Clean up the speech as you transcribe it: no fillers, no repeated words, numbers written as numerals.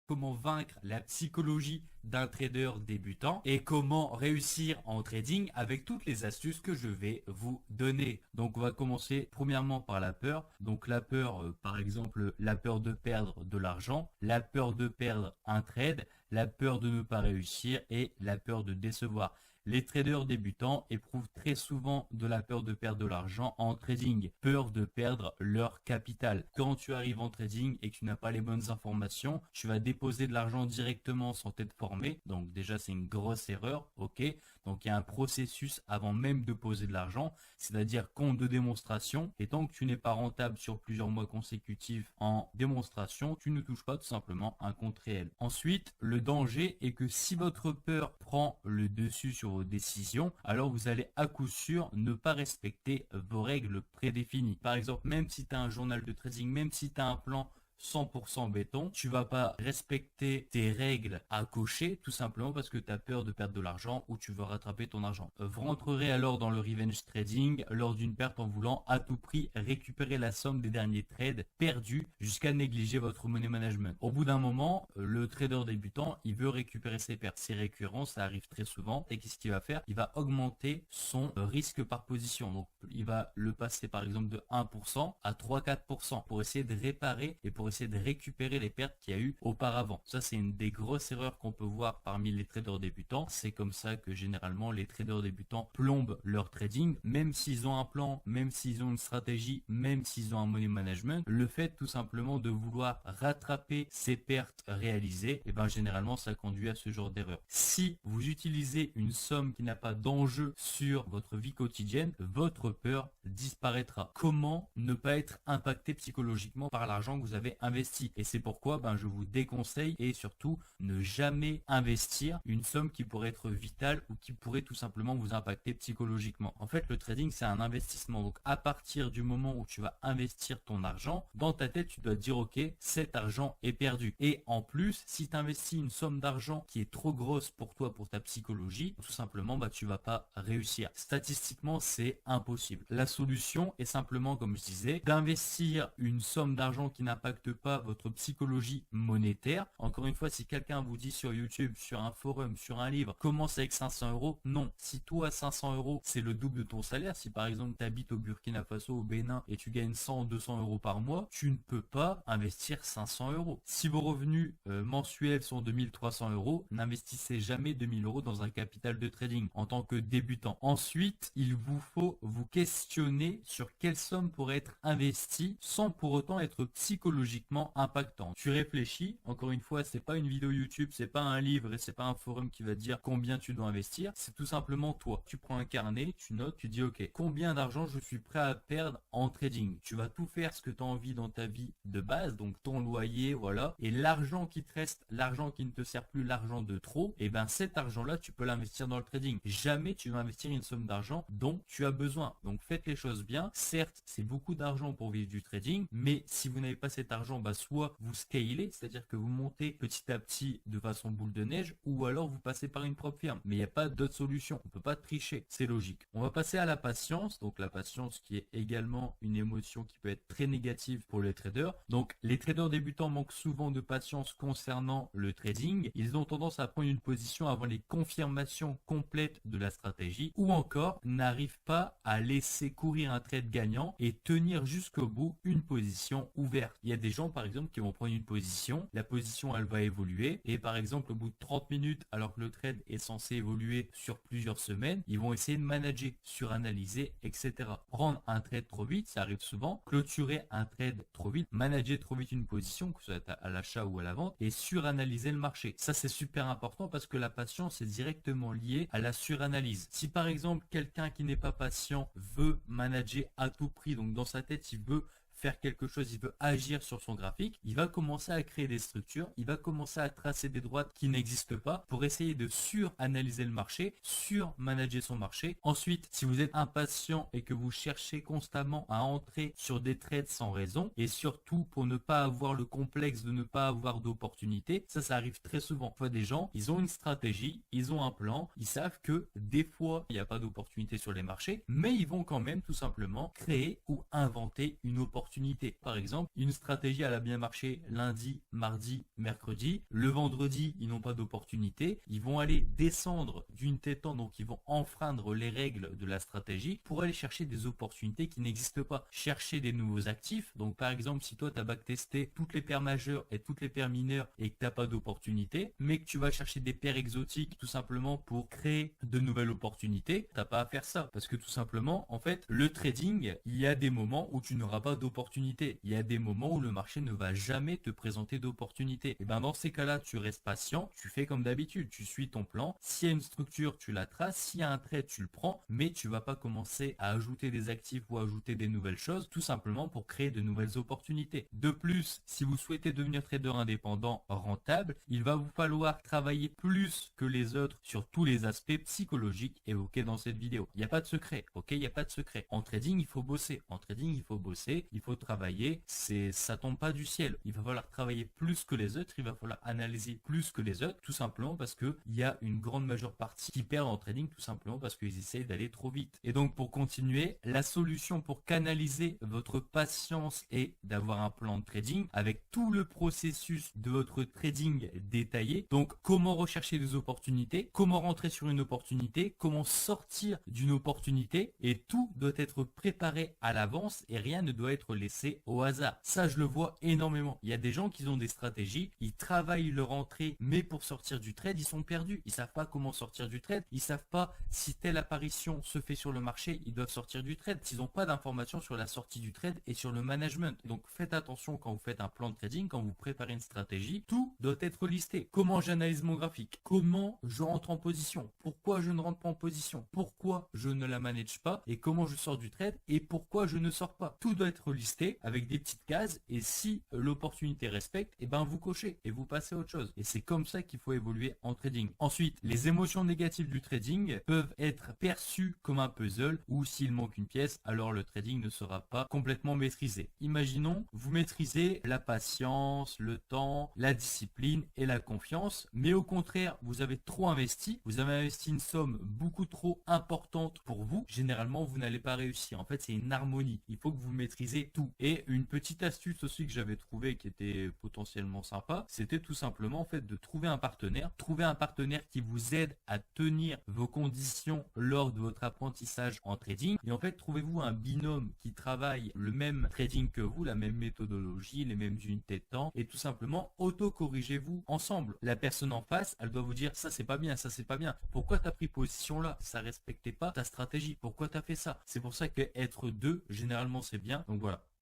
comment vaincre la psychologie d'un trader débutant et comment réussir en trading avec toutes les astuces que je vais vous donner. Donc on va commencer premièrement par la peur. Donc la peur, par exemple, la peur de perdre de l'argent, la peur de perdre un trade, la peur de ne pas réussir et la peur de décevoir. Les traders débutants éprouvent très souvent de la peur de perdre de l'argent en trading, peur de perdre leur capital. Quand tu arrives en trading et que tu n'as pas les bonnes informations, tu vas déposer de l'argent directement sans t'être formé. Donc déjà, c'est une grosse erreur, ok? Donc il y a un processus avant même de poser de l'argent, c'est-à-dire compte de démonstration. Et tant que tu n'es pas rentable sur plusieurs mois consécutifs en démonstration, tu ne touches pas tout simplement un compte réel. Ensuite, le danger est que si votre peur prend le dessus sur vos décisions, alors vous allez à coup sûr ne pas respecter vos règles prédéfinies. Par exemple, même si tu as un journal de trading, même si tu as un plan 100% béton, tu vas pas respecter tes règles à cocher tout simplement parce que tu as peur de perdre de l'argent ou tu veux rattraper ton argent. Vous rentrerez alors dans le revenge trading lors d'une perte en voulant à tout prix récupérer la somme des derniers trades perdus jusqu'à négliger votre money management. Au bout d'un moment, le trader débutant, il veut récupérer ses pertes. C'est récurrent, ça arrive très souvent et qu'est-ce qu'il va faire? Il va augmenter son risque par position. Donc il va le passer par exemple de 1% à 3-4% pour essayer de réparer et pour essayer de récupérer les pertes qu'il y a eu auparavant. Ça, c'est une des grosses erreurs qu'on peut voir parmi les traders débutants. C'est comme ça que généralement les traders débutants plombent leur trading, même s'ils ont un plan, même s'ils ont une stratégie, même s'ils ont un money management. Le fait tout simplement de vouloir rattraper ces pertes réalisées, et ben généralement ça conduit à ce genre d'erreur. Si vous utilisez une somme qui n'a pas d'enjeu sur votre vie quotidienne, votre peur disparaîtra. Comment ne pas être impacté psychologiquement par l'argent que vous avez investi? Et c'est pourquoi je vous déconseille et surtout ne jamais investir une somme qui pourrait être vitale ou qui pourrait tout simplement vous impacter psychologiquement. En fait, le trading, c'est un investissement. Donc à partir du moment où tu vas investir ton argent, dans ta tête, tu dois dire ok, cet argent est perdu. Et en plus, si tu investis une somme d'argent qui est trop grosse pour toi, pour ta psychologie, tout simplement, tu vas pas réussir. Statistiquement, c'est impossible. La solution est simplement, comme je disais, d'investir une somme d'argent qui n'impacte pas votre psychologie monétaire. Encore une fois, si quelqu'un vous dit sur YouTube, sur un forum, sur un livre, commence avec 500 euros, non. Si toi, 500 euros, c'est le double de ton salaire, si par exemple tu habites au Burkina Faso, au Bénin, et tu gagnes 100 ou 200 euros par mois, tu ne peux pas investir 500 euros. Si vos revenus mensuels sont de 1300 euros, n'investissez jamais 2000 euros dans un capital de trading en tant que débutant. Ensuite, il vous faut vous questionner sur quelle somme pourrait être investie sans pour autant être psychologiquement impactant. Tu réfléchis, encore une fois, c'est pas une vidéo YouTube, c'est pas un livre et c'est pas un forum qui va te dire combien tu dois investir, c'est tout simplement toi. Tu prends un carnet, tu notes, tu dis ok, combien d'argent je suis prêt à perdre en trading? Tu vas tout faire ce que tu as envie dans ta vie de base, donc ton loyer, voilà, et l'argent qui te reste, l'argent qui ne te sert plus, l'argent de trop, et cet argent-là, tu peux l'investir dans le trading. Jamais tu vas investir une somme d'argent dont tu as besoin. Donc faites les choses bien. Certes, c'est beaucoup d'argent pour vivre du trading, mais si vous n'avez pas cet argent, soit vous scalez, c'est-à-dire que vous montez petit à petit de façon boule de neige, ou alors vous passez par une propre firme. Mais il n'y a pas d'autre solution. On peut pas tricher. C'est logique. On va passer à la patience. Donc la patience qui est également une émotion qui peut être très négative pour les traders. Donc les traders débutants manquent souvent de patience concernant le trading. Ils ont tendance à prendre une position avant les confirmations complètes de la stratégie, ou encore n'arrivent pas à laisser courir un trade gagnant et tenir jusqu'au bout une position ouverte. Il y a des gens par exemple qui vont prendre une position, la position elle va évoluer et par exemple au bout de 30 minutes alors que le trade est censé évoluer sur plusieurs semaines, ils vont essayer de manager, suranalyser, etc. Prendre un trade trop vite, ça arrive souvent, clôturer un trade trop vite, manager trop vite une position, que ce soit à l'achat ou à la vente, et suranalyser le marché. Ça c'est super important parce que la patience est directement liée à la suranalyse. Si par exemple quelqu'un qui n'est pas patient veut manager à tout prix, donc dans sa tête il veut faire quelque chose, il veut agir sur son graphique, il va commencer à créer des structures, il va commencer à tracer des droites qui n'existent pas pour essayer de suranalyser le marché, surmanager son marché. Ensuite, si vous êtes impatient et que vous cherchez constamment à entrer sur des trades sans raison, et surtout pour ne pas avoir le complexe de ne pas avoir d'opportunité, ça arrive très souvent. Des fois, des gens, ils ont une stratégie, ils ont un plan, ils savent que des fois, il n'y a pas d'opportunité sur les marchés, mais ils vont quand même tout simplement créer ou inventer une opportunité d'opportunités. Par exemple, une stratégie elle a bien marché lundi, mardi, mercredi. Le vendredi, ils n'ont pas d'opportunité. Ils vont aller descendre d'une tête en, donc ils vont enfreindre les règles de la stratégie pour aller chercher des opportunités qui n'existent pas. Chercher des nouveaux actifs. Donc par exemple, si toi tu as backtesté toutes les paires majeures et toutes les paires mineures et que tu n'as pas d'opportunité, mais que tu vas chercher des paires exotiques tout simplement pour créer de nouvelles opportunités, t'as pas à faire ça. Parce que tout simplement, en fait, le trading, il y a des moments où tu n'auras pas d'opportunité. Il y a des moments où le marché ne va jamais te présenter d'opportunité. Et ben dans ces cas-là, tu restes patient, tu fais comme d'habitude, tu suis ton plan. S'il y a une structure, tu la traces. S'il y a un trade, tu le prends, mais tu vas pas commencer à ajouter des actifs ou ajouter des nouvelles choses, tout simplement pour créer de nouvelles opportunités. De plus, si vous souhaitez devenir trader indépendant rentable, il va vous falloir travailler plus que les autres sur tous les aspects psychologiques évoqués dans cette vidéo. Il n'y a pas de secret, ok? Il n'y a pas de secret. En trading, il faut bosser. En trading, il faut bosser, il faut travailler. Ça tombe pas du ciel. Il va falloir travailler plus que les autres. Il va falloir analyser plus que les autres, tout simplement parce que il y a une grande majeure partie qui perd en trading, tout simplement parce qu'ils essayent d'aller trop vite. Et donc, pour continuer, la solution pour canaliser votre patience est d'avoir un plan de trading avec tout le processus de votre trading détaillé. Donc, comment rechercher des opportunités, comment rentrer sur une opportunité, comment sortir d'une opportunité, et tout doit être préparé à l'avance et rien ne doit être laissé au hasard. Ça, je le vois énormément. Il y a des gens qui ont des stratégies, ils travaillent leur entrée, mais pour sortir du trade, ils sont perdus. Ils savent pas comment sortir du trade, ils savent pas si telle apparition se fait sur le marché, ils doivent sortir du trade. Ils n'ont pas d'informations sur la sortie du trade et sur le management. Donc, faites attention quand vous faites un plan de trading, quand vous préparez une stratégie, tout doit être listé. Comment j'analyse mon graphique? Comment je rentre en position? Pourquoi je ne rentre pas en position? Pourquoi je ne la manage pas? Et comment je sors du trade? Et pourquoi je ne sors pas? Tout doit être listé avec des petites cases, et si l'opportunité respecte, et ben vous cochez et vous passez à autre chose. Et c'est comme ça qu'il faut évoluer en trading. Ensuite, les émotions négatives du trading peuvent être perçues comme un puzzle, ou s'il manque une pièce, alors le trading ne sera pas complètement maîtrisé. Imaginons, vous maîtrisez la patience, le temps, la discipline et la confiance, mais au contraire, vous avez trop investi, vous avez investi une somme beaucoup trop importante pour vous, généralement vous n'allez pas réussir. En fait, c'est une harmonie. Il faut que vous maîtrisez tout. Et une petite astuce aussi que j'avais trouvée qui était potentiellement sympa, c'était tout simplement en fait de trouver un partenaire qui vous aide à tenir vos conditions lors de votre apprentissage en trading. Et en fait, trouvez-vous un binôme qui travaille le même trading que vous, la même méthodologie, les mêmes unités de temps, et tout simplement auto-corrigez-vous ensemble. La personne en face, elle doit vous dire ça c'est pas bien, ça c'est pas bien. Pourquoi tu as pris position là? Ça respectait pas ta stratégie. Pourquoi tu as fait ça? C'est pour ça que être deux, généralement c'est bien. Donc voilà.